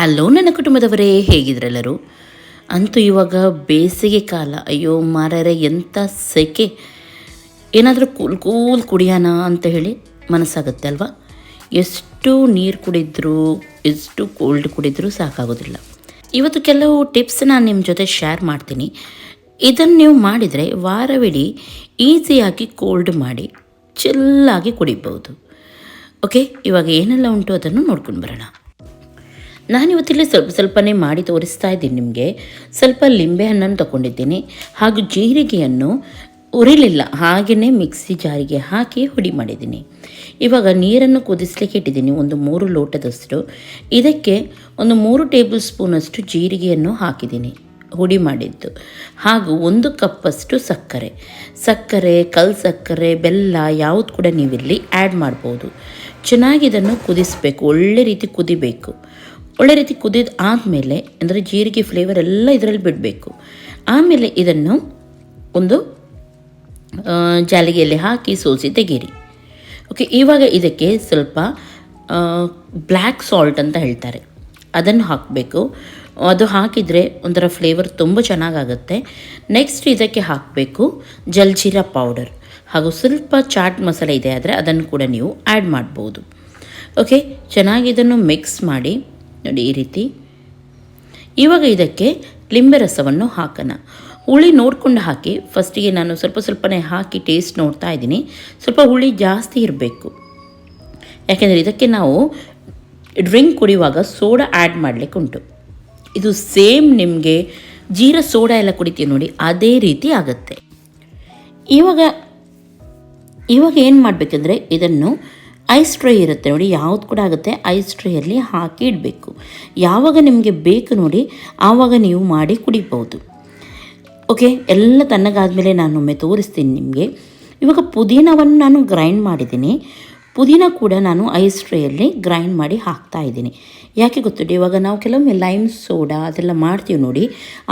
Hello ನನ್ನ ಕುಟುಂಬದವರೇ, ಹೇಗಿದ್ರೆಲ್ಲರೂ? ಅಂತೂ ಇವಾಗ ಬೇಸಿಗೆ ಕಾಲ. ಅಯ್ಯೋ ಮಾರರೆ, ಎಂಥ ಸೆಕೆ! ಏನಾದರೂ ಕೂಲ್ ಕುಡಿಯೋಣ ಅಂತ ಹೇಳಿ ಮನಸ್ಸಾಗುತ್ತೆ ಅಲ್ವಾ? ಎಷ್ಟು ನೀರು ಕುಡಿದ್ರೂ, ಎಷ್ಟು ಕೋಲ್ಡ್ ಕುಡಿದ್ರೂ ಸಾಕಾಗೋದಿಲ್ಲ. ಇವತ್ತು ಕೆಲವು ಟಿಪ್ಸ್ ನಾನು ನಿಮ್ಮ ಜೊತೆ ಶೇರ್ ಮಾಡ್ತೀನಿ. ಇದನ್ನು ನೀವು ಮಾಡಿದರೆ ವಾರವಿಡೀ ಈಸಿಯಾಗಿ ಕೋಲ್ಡ್ ಮಾಡಿ ಚಿಲ್ಲಾಗಿ ಕುಡಿಬೋದು. ಓಕೆ, ಇವಾಗ ಏನೆಲ್ಲ ಉಂಟು ಅದನ್ನು ನೋಡ್ಕೊಂಡು ಬರೋಣ. ನಾನಿವತ್ತಿಲ್ಲಿ ಸ್ವಲ್ಪನೇ ಮಾಡಿ ತೋರಿಸ್ತಾ ಇದ್ದೀನಿ ನಿಮಗೆ. ಸ್ವಲ್ಪ ಲಿಂಬೆಹಣ್ಣನ್ನು ತೊಗೊಂಡಿದ್ದೀನಿ, ಹಾಗೂ ಜೀರಿಗೆಯನ್ನು ಉರಿಲಿಲ್ಲ, ಹಾಗೆಯೇ ಮಿಕ್ಸಿ ಜಾರಿಗೆ ಹಾಕಿ ಹುಡಿ ಮಾಡಿದ್ದೀನಿ. ಇವಾಗ ನೀರನ್ನು ಕುದಿಸ್ಲಿಕ್ಕೆ ಇಟ್ಟಿದ್ದೀನಿ, ಒಂದು 3 ಲೋಟದಷ್ಟು. ಇದಕ್ಕೆ ಒಂದು 3 ಟೇಬಲ್ ಸ್ಪೂನಷ್ಟು ಜೀರಿಗೆಯನ್ನು ಹಾಕಿದ್ದೀನಿ, ಹುಡಿ ಮಾಡಿದ್ದು. ಹಾಗೂ 1 ಕಪ್ಪಷ್ಟು ಸಕ್ಕರೆ, ಕಲ್ ಸಕ್ಕರೆ, ಬೆಲ್ಲ ಯಾವುದು ಕೂಡ ನೀವಿಲ್ಲಿ ಆ್ಯಡ್ ಮಾಡ್ಬೋದು. ಚೆನ್ನಾಗಿ ಇದನ್ನು ಕುದಿಸಬೇಕು, ಒಳ್ಳೆ ರೀತಿ ಕುದಿಬೇಕು. ಒಳ್ಳೆ ರೀತಿ ಕುದಿದ ಆದಮೇಲೆ, ಅಂದರೆ ಜೀರಿಗೆ ಫ್ಲೇವರ್ ಎಲ್ಲ ಇದರಲ್ಲಿ ಬಿಡಬೇಕು. ಆಮೇಲೆ ಇದನ್ನು ಒಂದು ಜಾಲಿಗೆಯಲ್ಲಿ ಹಾಕಿ ಸೋಸಿ ತೆಗೀರಿ. ಓಕೆ, ಇವಾಗ ಇದಕ್ಕೆ ಸ್ವಲ್ಪ ಬ್ಲ್ಯಾಕ್ ಸಾಲ್ಟ್ ಅಂತ ಹೇಳ್ತಾರೆ, ಅದನ್ನು ಹಾಕಬೇಕು. ಅದು ಹಾಕಿದರೆ ಒಂಥರ ಫ್ಲೇವರ್ ತುಂಬ ಚೆನ್ನಾಗಾಗುತ್ತೆ. ನೆಕ್ಸ್ಟ್ ಇದಕ್ಕೆ ಹಾಕಬೇಕು ಜಲ್ಜೀರಾ ಪೌಡರ್, ಹಾಗೂ ಸ್ವಲ್ಪ ಚಾಟ್ ಮಸಾಲೆ ಇದೆ ಆದರೆ ಅದನ್ನು ಕೂಡ ನೀವು ಆ್ಯಡ್ ಮಾಡ್ಬೋದು. ಓಕೆ, ಚೆನ್ನಾಗಿ ಇದನ್ನು ಮಿಕ್ಸ್ ಮಾಡಿ ನೋಡಿ ಈ ರೀತಿ. ಇವಾಗ ಇದಕ್ಕೆ ಲಿಂಬೆ ರಸವನ್ನು ಹಾಕೋಣ. ಹುಳಿ ನೋಡಿಕೊಂಡು ಹಾಕಿ. ಫಸ್ಟಿಗೆ ನಾನು ಸ್ವಲ್ಪನೇ ಹಾಕಿ ಟೇಸ್ಟ್ ನೋಡ್ತಾ ಇದ್ದೀನಿ. ಸ್ವಲ್ಪ ಹುಳಿ ಜಾಸ್ತಿ ಇರಬೇಕು, ಯಾಕೆಂದರೆ ಇದಕ್ಕೆ ನಾವು ಡ್ರಿಂಕ್ ಕುಡಿಯುವಾಗ ಸೋಡಾ ಆ್ಯಡ್ ಮಾಡಲಿಕ್ಕೆ ಉಂಟು. ಇದು ಸೇಮ್ ನಿಮಗೆ ಜೀರಾ ಸೋಡಾ ಎಲ್ಲ ಕುಡಿತೀವಿ ನೋಡಿ, ಅದೇ ರೀತಿ ಆಗುತ್ತೆ. ಇವಾಗ ಏನು ಮಾಡಬೇಕಂದ್ರೆ, ಇದನ್ನು ಐಸ್ ಟ್ರೇ ಇರುತ್ತೆ ನೋಡಿ, ಯಾವುದು ಕೂಡ ಆಗುತ್ತೆ, ಐಸ್ ಟ್ರೇಯಲ್ಲಿ ಹಾಕಿ ಇಡಬೇಕು. ಯಾವಾಗ ನಿಮಗೆ ಬೇಕು ನೋಡಿ ಆವಾಗ ನೀವು ಮಾಡಿ ಕುಡಿಬೋದು. ಓಕೆ, ಎಲ್ಲ ತಣ್ಣಗಾದಮೇಲೆ ನಾನೊಮ್ಮೆ ತೋರಿಸ್ತೀನಿ ನಿಮಗೆ. ಇವಾಗ ಪುದೀನವನ್ನು ನಾನು ಗ್ರೈಂಡ್ ಮಾಡಿದ್ದೀನಿ. ಪುದೀನ ಕೂಡ ನಾನು ಐಸ್ ಟ್ರೇಯಲ್ಲಿ ಗ್ರೈಂಡ್ ಮಾಡಿ ಹಾಕ್ತಾ ಇದ್ದೀನಿ. ಯಾಕೆ ಗೊತ್ತಿದೆ, ಇವಾಗ ನಾವು ಕೆಲವೊಮ್ಮೆ ಲೈಮ್ ಸೋಡಾ ಅದೆಲ್ಲ ಮಾಡ್ತೀವಿ ನೋಡಿ,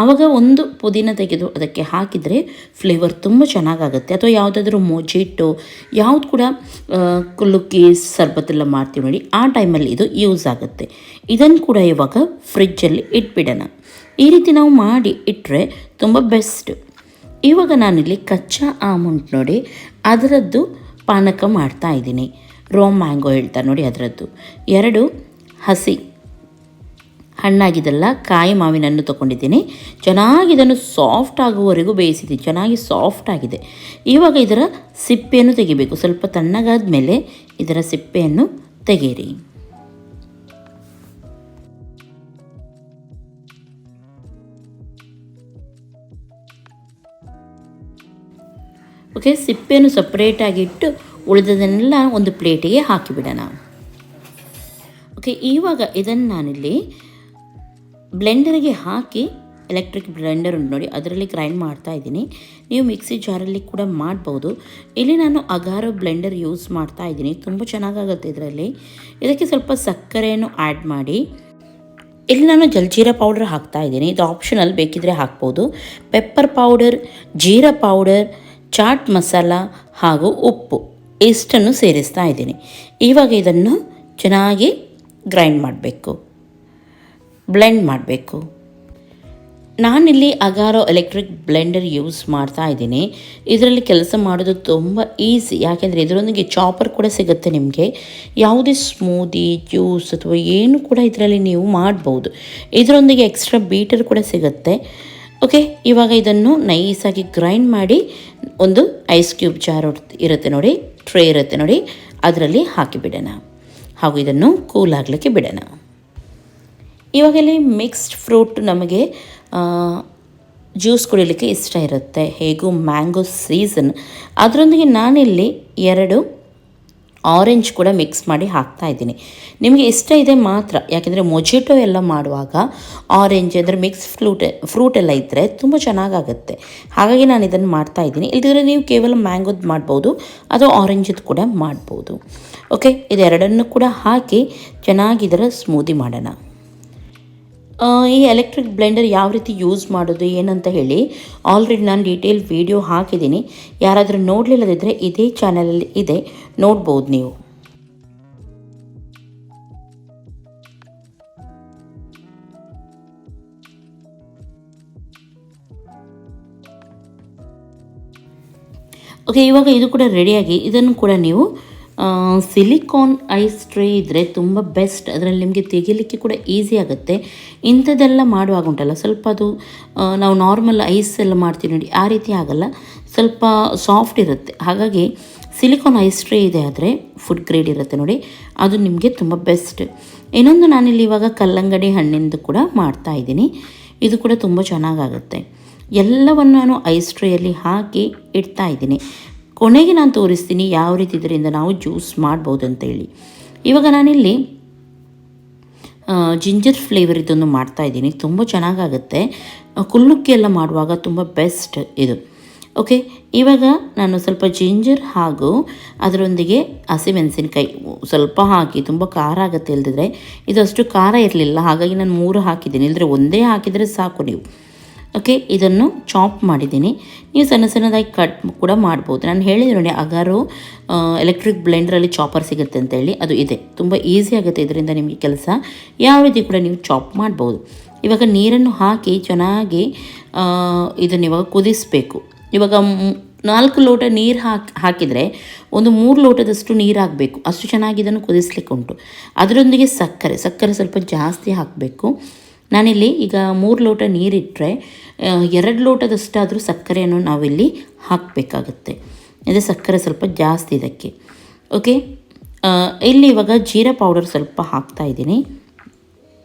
ಆವಾಗ ಒಂದು ಪುದೀನ ತೆಗೆದು ಅದಕ್ಕೆ ಹಾಕಿದರೆ ಫ್ಲೇವರ್ ತುಂಬ ಚೆನ್ನಾಗಾಗುತ್ತೆ. ಅಥವಾ ಯಾವುದಾದ್ರೂ ಮೊಜಿಟೋ ಯಾವುದು ಕೂಡ ಕುಲ್ಲುಕ್ಕಿ ಸರ್ಬತ್ತೆಲ್ಲ ಮಾಡ್ತೀವಿ ನೋಡಿ, ಆ ಟೈಮಲ್ಲಿ ಇದು ಯೂಸ್ ಆಗುತ್ತೆ. ಇದನ್ನು ಕೂಡ ಇವಾಗ ಫ್ರಿಜ್ಜಲ್ಲಿ ಇಟ್ಬಿಡೋಣ. ಈ ರೀತಿ ನಾವು ಮಾಡಿ ಇಟ್ಟರೆ ತುಂಬ ಬೆಸ್ಟ್. ಇವಾಗ ನಾನಿಲ್ಲಿ ಕಚ್ಚಾ ಆಮಂಟ್ ನೋಡಿ ಅದರದ್ದು ಪಾನಕ ಮಾಡ್ತಾ ಇದ್ದೀನಿ. ರಾ ಮ್ಯಾಂಗೋ ಹೇಳ್ತಾರೆ ನೋಡಿ, ಅದರದ್ದು 2 ಹಸಿ ಹಣ್ಣಾಗಿದ್ದೆಲ್ಲ ಕಾಯಿ ಮಾವಿನನ್ನು ತೊಗೊಂಡಿದ್ದೀನಿ. ಚೆನ್ನಾಗಿ ಇದನ್ನು ಸಾಫ್ಟ್ ಆಗುವವರೆಗೂ ಬೇಯಿಸಿದ್ದೀನಿ. ಚೆನ್ನಾಗಿ ಸಾಫ್ಟ್ ಆಗಿದೆ. ಇವಾಗ ಇದರ ಸಿಪ್ಪೆಯನ್ನು ತೆಗಿಬೇಕು. ಸ್ವಲ್ಪ ತಣ್ಣಗಾದ ಮೇಲೆ ಇದರ ಸಿಪ್ಪೆಯನ್ನು ತೆಗೀರಿ. ಓಕೆ, ಸಿಪ್ಪೆಯನ್ನು ಸಪ್ರೇಟಾಗಿಟ್ಟು ಉಳಿದದನ್ನೆಲ್ಲ ಒಂದು ಪ್ಲೇಟಿಗೆ ಹಾಕಿಬಿಡೋಣ. ಓಕೆ, ಇವಾಗ ಇದನ್ನು ನಾನಿಲ್ಲಿ ಬ್ಲೆಂಡರಿಗೆ ಹಾಕಿ, ಎಲೆಕ್ಟ್ರಿಕ್ ಬ್ಲೆಂಡರ್ ಉಂಟು ನೋಡಿ, ಅದರಲ್ಲಿ ಗ್ರೈಂಡ್ ಮಾಡ್ತಾ ಇದ್ದೀನಿ. ನೀವು ಮಿಕ್ಸಿ ಜಾರಲ್ಲಿ ಕೂಡ ಮಾಡ್ಬೋದು. ಇಲ್ಲಿ ನಾನು ಅಗಾರೋ ಬ್ಲೆಂಡರ್ ಯೂಸ್ ಮಾಡ್ತಾ ಇದ್ದೀನಿ, ತುಂಬ ಚೆನ್ನಾಗಾಗುತ್ತೆ ಇದರಲ್ಲಿ. ಇದಕ್ಕೆ ಸ್ವಲ್ಪ ಸಕ್ಕರೆಯನ್ನು ಆ್ಯಡ್ ಮಾಡಿ. ಇಲ್ಲಿ ನಾನು ಜಲ್ಜೀರಾ ಪೌಡರ್ ಹಾಕ್ತಾ ಇದ್ದೀನಿ, ಇದು ಆಪ್ಷನಲ್, ಬೇಕಿದ್ರೆ ಹಾಕ್ಬೋದು. ಪೆಪ್ಪರ್ ಪೌಡರ್, ಜೀರಾ ಪೌಡರ್, ಚಾಟ್ ಮಸಾಲ ಹಾಗೂ ಉಪ್ಪು ಇಷ್ಟನ್ನು ಸೇರಿಸ್ತಾ ಇದ್ದೀನಿ. ಇವಾಗ ಇದನ್ನು ಚೆನ್ನಾಗಿ ಗ್ರೈಂಡ್ ಮಾಡಬೇಕು, ಬ್ಲೆಂಡ್ ಮಾಡಬೇಕು. ನಾನಿಲ್ಲಿ ಅಗಾರೋ ಎಲೆಕ್ಟ್ರಿಕ್ ಬ್ಲೆಂಡರ್ ಯೂಸ್ ಮಾಡ್ತಾ ಇದ್ದೀನಿ. ಇದರಲ್ಲಿ ಕೆಲಸ ಮಾಡೋದು ತುಂಬ ಈಸಿ, ಯಾಕೆಂದರೆ ಇದರೊಂದಿಗೆ ಚಾಪರ್ ಕೂಡ ಸಿಗುತ್ತೆ ನಿಮಗೆ. ಯಾವುದೇ ಸ್ಮೂದಿ, ಜ್ಯೂಸ್ ಅಥವಾ ಏನು ಕೂಡ ಇದರಲ್ಲಿ ನೀವು ಮಾಡ್ಬೋದು. ಇದರೊಂದಿಗೆ ಎಕ್ಸ್ಟ್ರಾ ಬೀಟರ್ ಕೂಡ ಸಿಗುತ್ತೆ. ಓಕೆ, ಇವಾಗ ಇದನ್ನು ನೈಸಾಗಿ ಗ್ರೈಂಡ್ ಮಾಡಿ ಒಂದು ಐಸ್ ಕ್ಯೂಬ್ ಜಾರ್ ಇರುತ್ತೆ ನೋಡಿ, ಟ್ರೇ ಇರುತ್ತೆ ನೋಡಿ, ಅದರಲ್ಲಿ ಹಾಕಿಬಿಡೋಣ. ಹಾಗೂ ಇದನ್ನು ಕೂಲ್ ಆಗಲಿಕ್ಕೆ ಬಿಡೋಣ. ಇವಾಗ ಇಲ್ಲಿ ಮಿಕ್ಸ್ಡ್ ಫ್ರೂಟ್ ನಮಗೆ ಜ್ಯೂಸ್ ಕುಡಿಲಿಕ್ಕೆ ಇಷ್ಟ ಇರುತ್ತೆ, ಹೇಗೂ ಮ್ಯಾಂಗೋ ಸೀಸನ್. ಅದರೊಂದಿಗೆ ನಾನಿಲ್ಲಿ 2 ಆರೆಂಜ್ ಕೂಡ ಮಿಕ್ಸ್ ಮಾಡಿ ಹಾಕ್ತಾ ಇದ್ದೀನಿ. ನಿಮಗೆ ಇಷ್ಟ ಇದೆ ಮಾತ್ರ, ಯಾಕೆಂದರೆ ಮೊಜಿಟೋ ಎಲ್ಲ ಮಾಡುವಾಗ ಆರೆಂಜ್ ಅಂದರೆ ಮಿಕ್ಸ್ ಫ್ರೂಟ್ ಎಲ್ಲ ಇದ್ದರೆ ತುಂಬ ಚೆನ್ನಾಗಾಗುತ್ತೆ. ಹಾಗಾಗಿ ನಾನು ಇದನ್ನು ಮಾಡ್ತಾ ಇದ್ದೀನಿ. ಇಲ್ಲದಿದ್ದರೆ ನೀವು ಕೇವಲ ಮ್ಯಾಂಗೋದು ಮಾಡ್ಬೋದು ಅಥವಾ ಆರೆಂಜದ್ದು ಕೂಡ ಮಾಡ್ಬೋದು. ಓಕೆ, ಇದೆರಡನ್ನು ಕೂಡ ಹಾಕಿ ಚೆನ್ನಾಗಿ ಇದರ ಸ್ಮೂದಿ ಮಾಡೋಣ. ಈ ಎಲೆಕ್ಟ್ರಿಕ್ ಬ್ಲೆಂಡರ್ ಯಾವ ರೀತಿ ಯೂಸ್ ಮಾಡೋದು ಏನಂತ ಹೇಳಿ ಆಲ್ರೆಡಿ ನಾನು ಡೀಟೇಲ್ ವಿಡಿಯೋ ಹಾಕಿದ್ದೀನಿ. ಯಾರಾದರೂ ನೋಡಲಿಲ್ಲದಿದ್ದರೆ ಇದೇ ಚಾನಲಲ್ಲಿ ಇದೆ, ನೋಡ್ಬೋದು ನೀವು. ಓಕೆ, ಇವಾಗ ಇದು ಕೂಡ ರೆಡಿಯಾಗಿ ಇದನ್ನು ಕೂಡ ನೀವು ಸಿಲಿಕಾನ್ ಐಸ್ ಟ್ರೇ ಇದ್ದರೆ ತುಂಬ ಬೆಸ್ಟ್. ಅದರಲ್ಲಿ ನಿಮಗೆ ತೆಗಿಲಿಕ್ಕೆ ಕೂಡ ಈಸಿ ಆಗುತ್ತೆ. ಇಂಥದ್ದೆಲ್ಲ ಮಾಡುವಾಗ ಉಂಟಲ್ಲ, ಸ್ವಲ್ಪ ಅದು ನಾವು ನಾರ್ಮಲ್ ಐಸ್ ಎಲ್ಲ ಮಾಡ್ತೀವಿ ನೋಡಿ, ಆ ರೀತಿ ಆಗಲ್ಲ, ಸ್ವಲ್ಪ ಸಾಫ್ಟ್ ಇರುತ್ತೆ. ಹಾಗಾಗಿ ಸಿಲಿಕಾನ್ ಐಸ್ ಟ್ರೇ ಇದೆ ಆದರೆ ಫುಡ್ ಗ್ರೇಡ್ ಇರುತ್ತೆ ನೋಡಿ, ಅದು ನಿಮಗೆ ತುಂಬ ಬೆಸ್ಟ್. ಇನ್ನೊಂದು ನಾನಿಲ್ಲಿ ಇವಾಗ ಕಲ್ಲಂಗಡಿ ಹಣ್ಣಿಂದು ಕೂಡ ಮಾಡ್ತಾಯಿದ್ದೀನಿ. ಇದು ಕೂಡ ತುಂಬ ಚೆನ್ನಾಗಾಗುತ್ತೆ. ಎಲ್ಲವನ್ನು ನಾನು ಐಸ್ ಟ್ರೇಯಲ್ಲಿ ಹಾಕಿ ಇಡ್ತಾಯಿದ್ದೀನಿ. ಕೊನೆಗೆ ನಾನು ತೋರಿಸ್ತೀನಿ ಯಾವ ರೀತಿ ಇದರಿಂದ ನಾವು ಜ್ಯೂಸ್ ಮಾಡ್ಬೋದು ಅಂತೇಳಿ. ಇವಾಗ ನಾನಿಲ್ಲಿ ಜಿಂಜರ್ ಫ್ಲೇವರ್ ಇದನ್ನು ಮಾಡ್ತಾಯಿದ್ದೀನಿ. ತುಂಬ ಚೆನ್ನಾಗಾಗುತ್ತೆ. ಕುಲ್ಲುಕ್ಕಿ ಎಲ್ಲ ಮಾಡುವಾಗ ತುಂಬ ಬೆಸ್ಟ್ ಇದು. ಓಕೆ, ಇವಾಗ ನಾನು ಸ್ವಲ್ಪ ಜಿಂಜರ್ ಹಾಗೂ ಅದರೊಂದಿಗೆ ಹಸಿಮೆಣಸಿನಕಾಯಿ ಸ್ವಲ್ಪ ಹಾಕಿ, ತುಂಬ ಖಾರ ಆಗುತ್ತೆ ಇಲ್ದಿದ್ರೆ. ಇದು ಅಷ್ಟು ಖಾರ ಇರಲಿಲ್ಲ, ಹಾಗಾಗಿ ನಾನು 3 ಹಾಕಿದ್ದೀನಿ, ಇಲ್ಲದ್ರೆ ಒಂದೇ ಹಾಕಿದರೆ ಸಾಕು ನೀವು. ಓಕೆ, ಇದನ್ನು ಚಾಪ್ ಮಾಡಿದ್ದೀನಿ. ನೀವು ಸಣ್ಣ ಸಣ್ಣದಾಗಿ ಕಟ್ ಕೂಡ ಮಾಡ್ಬೋದು. ನಾನು ಹೇಳಿದೆ ನೋಡಿ, ಅಗಾರು ಎಲೆಕ್ಟ್ರಿಕ್ ಬ್ಲೆಂಡರಲ್ಲಿ ಚಾಪರ್ ಸಿಗುತ್ತೆ ಅಂತೇಳಿ, ಅದು ಇದೆ. ತುಂಬ ಈಸಿ ಆಗುತ್ತೆ ಇದರಿಂದ ನಿಮಗೆ ಕೆಲಸ. ಯಾವ ರೀತಿ ಕೂಡ ನೀವು ಚಾಪ್ ಮಾಡ್ಬೋದು. ಇವಾಗ ನೀರನ್ನು ಹಾಕಿ ಚೆನ್ನಾಗಿ ಇದನ್ನು ಇವಾಗ ಕುದಿಸಬೇಕು. ಇವಾಗ 4 ಲೋಟ ನೀರು ಹಾಕಿದರೆ ಒಂದು 3 ಲೋಟದಷ್ಟು ನೀರು ಹಾಕಬೇಕು. ಅಷ್ಟು ಚೆನ್ನಾಗಿ ಇದನ್ನು ಕುದಿಸ್ಲಿಕ್ಕೆ ಉಂಟು. ಅದರೊಂದಿಗೆ ಸಕ್ಕರೆ ಸ್ವಲ್ಪ ಜಾಸ್ತಿ ಹಾಕಬೇಕು. ನಾನಿಲ್ಲಿ ಈಗ 3 ಲೋಟ ನೀರಿಟ್ಟರೆ 2 ಲೋಟದಷ್ಟಾದರೂ ಸಕ್ಕರೆಯನ್ನು ನಾವಿಲ್ಲಿ ಹಾಕಬೇಕಾಗತ್ತೆ. ಅದೇ ಸಕ್ಕರೆ ಸ್ವಲ್ಪ ಜಾಸ್ತಿ ಇದಕ್ಕೆ. ಓಕೆ, ಇಲ್ಲಿ ಇವಾಗ ಜೀರಾ ಪೌಡರ್ ಸ್ವಲ್ಪ ಹಾಕ್ತಾಯಿದ್ದೀನಿ.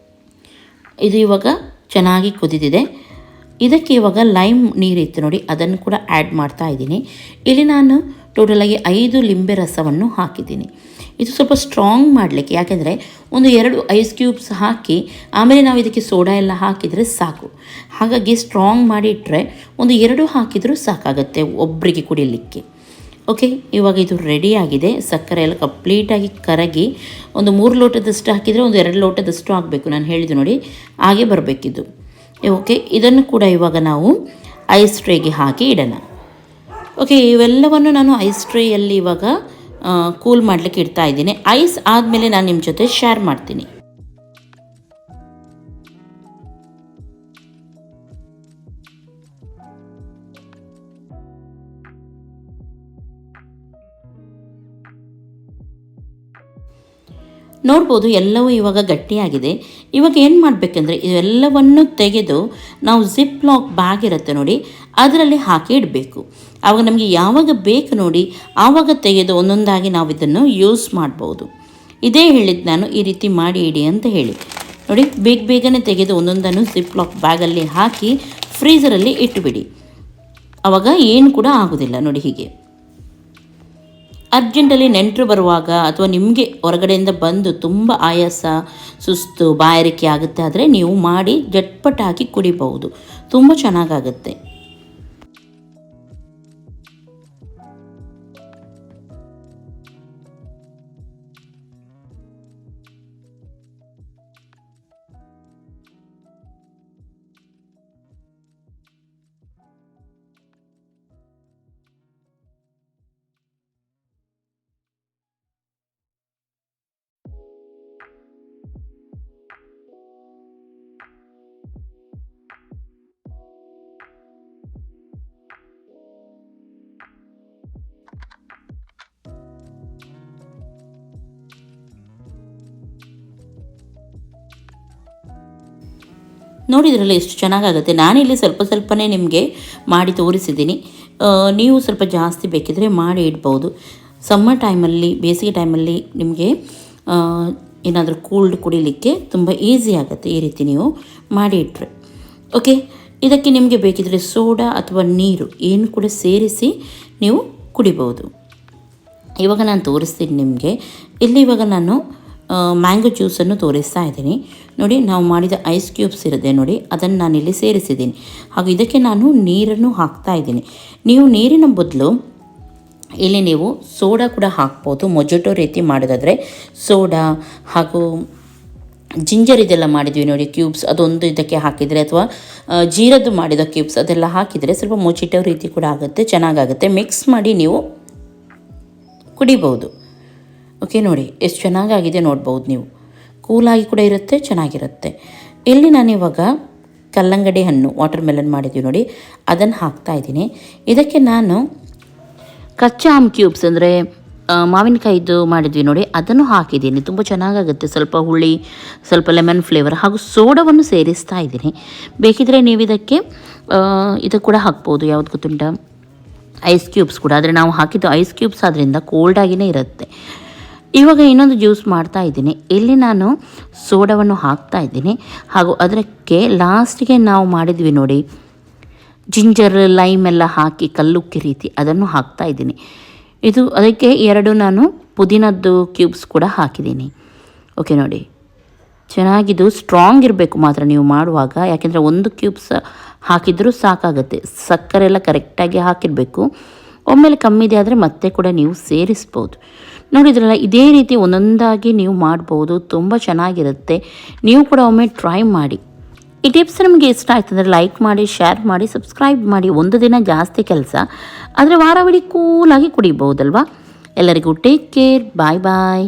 ಇದು ಇವಾಗ ಚೆನ್ನಾಗಿ ಕುದಿದಿದೆ. ಇದಕ್ಕೆ ಇವಾಗ ಲೈಮ್ ನೀರಿತ್ತು ನೋಡಿ, ಅದನ್ನು ಕೂಡ ಆ್ಯಡ್ ಮಾಡ್ತಾ ಇದ್ದೀನಿ. ಇಲ್ಲಿ ನಾನು ಟೋಟಲಾಗಿ 5 ಲಿಂಬೆ ರಸವನ್ನು ಹಾಕಿದ್ದೀನಿ. ಇದು ಸ್ವಲ್ಪ ಸ್ಟ್ರಾಂಗ್ ಮಾಡಲಿಕ್ಕೆ, ಯಾಕೆಂದರೆ ಒಂದು 2 ಐಸ್ ಕ್ಯೂಬ್ಸ್ ಹಾಕಿ ಆಮೇಲೆ ನಾವು ಇದಕ್ಕೆ ಸೋಡಾ ಎಲ್ಲ ಹಾಕಿದರೆ ಸಾಕು. ಹಾಗಾಗಿ ಸ್ಟ್ರಾಂಗ್ ಮಾಡಿ ಇಟ್ಟರೆ ಒಂದು 2 ಹಾಕಿದರೂ ಸಾಕಾಗುತ್ತೆ ಒಬ್ಬರಿಗೆ ಕುಡಿಯಲಿಕ್ಕೆ. ಓಕೆ, ಇವಾಗ ಇದು ರೆಡಿಯಾಗಿದೆ. ಸಕ್ಕರೆ ಎಲ್ಲ ಕಂಪ್ಲೀಟಾಗಿ ಕರಗಿ ಒಂದು 3 ಲೋಟದಷ್ಟು ಹಾಕಿದರೆ ಒಂದು 2 ಲೋಟದಷ್ಟು ಆಗಬೇಕು. ನಾನು ಹೇಳಿದ್ದು ನೋಡಿ, ಹಾಗೆ ಬರಬೇಕಿದ್ದು. ಓಕೆ, ಇದನ್ನು ಕೂಡ ಇವಾಗ ನಾವು ಐಸ್ ಟ್ರೇಗೆ ಹಾಕಿ ಇಡೋಣ. ಓಕೆ, ಇವೆಲ್ಲವನ್ನು ನಾನು ಐಸ್ ಟ್ರೇಯಲ್ಲಿ ಇವಾಗ ಕೂಲ್ ಮಾಡಲಿಕ್ಕೆ ಇಡ್ತಾ ಇದ್ದೀನಿ. ಐಸ್ ಆದಮೇಲೆ ನಾನು ನಿಮ್ಮ ಜೊತೆ ಶೇರ್ ಮಾಡ್ತೀನಿ. ನೋಡ್ಬೋದು ಎಲ್ಲವೂ ಇವಾಗ ಗಟ್ಟಿಯಾಗಿದೆ. ಇವಾಗ ಏನು ಮಾಡಬೇಕಂದ್ರೆ ಇವೆಲ್ಲವನ್ನು ತೆಗೆದು ನಾವು ಜಿಪ್ ಲಾಕ್ ಬ್ಯಾಗ್ ಇರುತ್ತೆ ನೋಡಿ, ಅದರಲ್ಲಿ ಹಾಕಿ ಇಡಬೇಕು. ಆವಾಗ ನಮಗೆ ಯಾವಾಗ ಬೇಕು ನೋಡಿ ಆವಾಗ ತೆಗೆದು ಒಂದೊಂದಾಗಿ ನಾವು ಇದನ್ನು ಯೂಸ್ ಮಾಡ್ಬೋದು. ಇದೇ ಹೇಳಿದ್ದು ನಾನು, ಈ ರೀತಿ ಮಾಡಿ ಇಡಿ ಅಂತ ಹೇಳಿ. ನೋಡಿ, ಬೇಗನೆ ತೆಗೆದು ಒಂದೊಂದನ್ನು ಜಿಪ್ ಲಾಕ್ ಬ್ಯಾಗಲ್ಲಿ ಹಾಕಿ ಫ್ರೀಝರಲ್ಲಿ ಇಟ್ಟುಬಿಡಿ. ಆವಾಗ ಏನು ಕೂಡ ಆಗೋದಿಲ್ಲ ನೋಡಿ. ಹೀಗೆ ಅರ್ಜೆಂಟಲ್ಲಿ ನೆಂಟರು ಬರುವಾಗ ಅಥವಾ ನಿಮಗೆ ಹೊರಗಡೆಯಿಂದ ಬಂದು ತುಂಬ ಆಯಾಸ, ಸುಸ್ತು, ಬಾಯಾರಿಕೆ ಆಗುತ್ತೆ ಆದರೆ ನೀವು ಮಾಡಿ ಜಟ್ಪಟಾಗಿ ಕುಡಿಬಹುದು. ತುಂಬ ಚೆನ್ನಾಗಾಗುತ್ತೆ. ನೋಡಿದ್ರಲ್ಲ ಎಷ್ಟು ಚೆನ್ನಾಗಾಗುತ್ತೆ. ನಾನಿಲ್ಲಿ ಸ್ವಲ್ಪನೇ ನಿಮಗೆ ಮಾಡಿ ತೋರಿಸಿದ್ದೀನಿ. ನೀವು ಸ್ವಲ್ಪ ಜಾಸ್ತಿ ಬೇಕಿದ್ರೆ ಮಾಡಿ ಇಡ್ಬೋದು. ಸಮ್ಮರ್ ಟೈಮಲ್ಲಿ, ಬೇಸಿಗೆ ಟೈಮಲ್ಲಿ ನಿಮಗೆ ಏನಾದರೂ ಕೂಲ್ಡ್ ಕುಡಿಲಿಕ್ಕೆ ತುಂಬ ಈಸಿ ಆಗುತ್ತೆ ಈ ರೀತಿ ನೀವು ಮಾಡಿ ಇಟ್ಟರೆ. ಓಕೆ, ಇದಕ್ಕೆ ನಿಮಗೆ ಬೇಕಿದ್ರೆ ಸೋಡಾ ಅಥವಾ ನೀರು ಏನು ಕೂಡ ಸೇರಿಸಿ ನೀವು ಕುಡಿಬೋದು. ಇವಾಗ ನಾನು ತೋರಿಸ್ತೀನಿ ನಿಮಗೆ. ಇಲ್ಲಿ ಇವಾಗ ನಾನು ಮ್ಯಾಂಗೋ ಜ್ಯೂಸನ್ನು ತೋರಿಸ್ತಾ ಇದ್ದೀನಿ ನೋಡಿ. ನಾವು ಮಾಡಿದ ಐಸ್ ಕ್ಯೂಬ್ಸ್ ಇರುತ್ತೆ ನೋಡಿ, ಅದನ್ನು ನಾನಿಲ್ಲಿ ಸೇರಿಸಿದ್ದೀನಿ. ಹಾಗೂ ಇದಕ್ಕೆ ನಾನು ನೀರನ್ನು ಹಾಕ್ತಾ ಇದ್ದೀನಿ. ನೀವು ನೀರಿನ ಬದಲು ಇಲ್ಲಿ ನೀವು ಸೋಡಾ ಕೂಡ ಹಾಕ್ಬೋದು. ಮೊಜೊಟೊ ರೀತಿ ಮಾಡೋದಾದರೆ ಸೋಡಾ ಹಾಗೂ ಜಿಂಜರ್ ಇದೆಲ್ಲ ಮಾಡಿದ್ವಿ ನೋಡಿ ಕ್ಯೂಬ್ಸ್, ಅದೊಂದು ಇದಕ್ಕೆ ಹಾಕಿದರೆ, ಅಥವಾ ಜೀರದ್ದು ಮಾಡಿದ ಕ್ಯೂಬ್ಸ್ ಅದೆಲ್ಲ ಹಾಕಿದರೆ ಸ್ವಲ್ಪ ಮೊಜಿಟೊ ರೀತಿ ಕೂಡ ಆಗುತ್ತೆ, ಚೆನ್ನಾಗಾಗುತ್ತೆ. ಮಿಕ್ಸ್ ಮಾಡಿ ನೀವು ಕುಡಿಬೋದು. ಓಕೆ, ನೋಡಿ ಎಷ್ಟು ಚೆನ್ನಾಗಾಗಿದೆ ನೋಡ್ಬೋದು ನೀವು. ಕೂಲಾಗಿ ಕೂಡ ಇರುತ್ತೆ, ಚೆನ್ನಾಗಿರುತ್ತೆ. ಇಲ್ಲಿ ನಾನಿವಾಗ ಕಲ್ಲಂಗಡಿ ಹಣ್ಣು ವಾಟರ್ ಮೆಲನ್ ಮಾಡಿದ್ದೀವಿ ನೋಡಿ, ಅದನ್ನು ಹಾಕ್ತಾಯಿದ್ದೀನಿ. ಇದಕ್ಕೆ ನಾನು ಕಚ್ಚಾ ಆಮ್ ಕ್ಯೂಬ್ಸ್ ಅಂದರೆ ಮಾವಿನಕಾಯಿದು ಮಾಡಿದ್ವಿ ನೋಡಿ, ಅದನ್ನು ಹಾಕಿದ್ದೀನಿ. ತುಂಬ ಚೆನ್ನಾಗಾಗುತ್ತೆ. ಸ್ವಲ್ಪ ಹುಳಿ, ಸ್ವಲ್ಪ ಲೆಮನ್ ಫ್ಲೇವರ್ ಹಾಗೂ ಸೋಡವನ್ನು ಸೇರಿಸ್ತಾ ಇದ್ದೀನಿ. ಬೇಕಿದ್ರೆ ನೀವು ಇದಕ್ಕೆ ಇದು ಕೂಡ ಹಾಕ್ಬೋದು, ಯಾವ್ದು ಗೊತ್ತುಂಟ, ಐಸ್ ಕ್ಯೂಬ್ಸ್ ಕೂಡ. ಆದರೆ ನಾವು ಹಾಕಿದ್ದು ಐಸ್ ಕ್ಯೂಬ್ಸ್ ಆದ್ದರಿಂದ ಕೋಲ್ಡಾಗಿಯೇ ಇರುತ್ತೆ. ಇವಾಗ ಇನ್ನೊಂದು ಜ್ಯೂಸ್ ಮಾಡ್ತಾ ಇದ್ದೀನಿ. ಇಲ್ಲಿ ನಾನು ಸೋಡವನ್ನು ಹಾಕ್ತಾ ಇದ್ದೀನಿ ಹಾಗೂ ಅದಕ್ಕೆ ಲಾಸ್ಟಿಗೆ ನಾವು ಮಾಡಿದ್ವಿ ನೋಡಿ, ಜಿಂಜರ್ ಲೈಮ್ ಎಲ್ಲ ಹಾಕಿ ಕಲ್ಲುಕ್ಕಿ ರೀತಿ, ಅದನ್ನು ಹಾಕ್ತಾ ಇದ್ದೀನಿ. ಇದು ಅದಕ್ಕೆ 2 ನಾನು ಪುದೀನದ್ದು ಕ್ಯೂಬ್ಸ್ ಕೂಡ ಹಾಕಿದ್ದೀನಿ. ಓಕೆ ನೋಡಿ, ಚೆನ್ನಾಗಿದ್ದು ಸ್ಟ್ರಾಂಗ್ ಇರಬೇಕು ಮಾತ್ರ ನೀವು ಮಾಡುವಾಗ, ಯಾಕೆಂದರೆ 1 ಕ್ಯೂಬ್ಸ್ ಹಾಕಿದರೂ ಸಾಕಾಗುತ್ತೆ. ಸಕ್ಕರೆ ಎಲ್ಲ ಕರೆಕ್ಟಾಗಿ ಹಾಕಿರಬೇಕು. ಒಮ್ಮೆಲೆ ಕಮ್ಮಿದೆ ಆದರೆ ಮತ್ತೆ ಕೂಡ ನೀವು ಸೇರಿಸ್ಬೋದು. ನೋಡಿದ್ರಲ್ಲ, ಇದೇ ರೀತಿ ಒಂದೊಂದಾಗಿ ನೀವು ಮಾಡ್ಬೋದು. ತುಂಬ ಚೆನ್ನಾಗಿರುತ್ತೆ. ನೀವು ಕೂಡ ಒಮ್ಮೆ ಟ್ರೈ ಮಾಡಿ. ಈ ಟಿಪ್ಸ್ ನಿಮಗೆ ಇಷ್ಟ ಆಯ್ತು ಅಂದರೆ ಲೈಕ್ ಮಾಡಿ, ಶೇರ್ ಮಾಡಿ, ಸಬ್ಸ್ಕ್ರೈಬ್ ಮಾಡಿ. ಒಂದು ದಿನ ಜಾಸ್ತಿ ಕೆಲಸ, ಆದರೆ ವಾರವಿಡೀ ಕೂಲಾಗಿ ಕುಡಿಬೋದಲ್ವಾ. ಎಲ್ಲರಿಗೂ ಟೇಕ್ ಕೇರ್. ಬಾಯ್ ಬಾಯ್.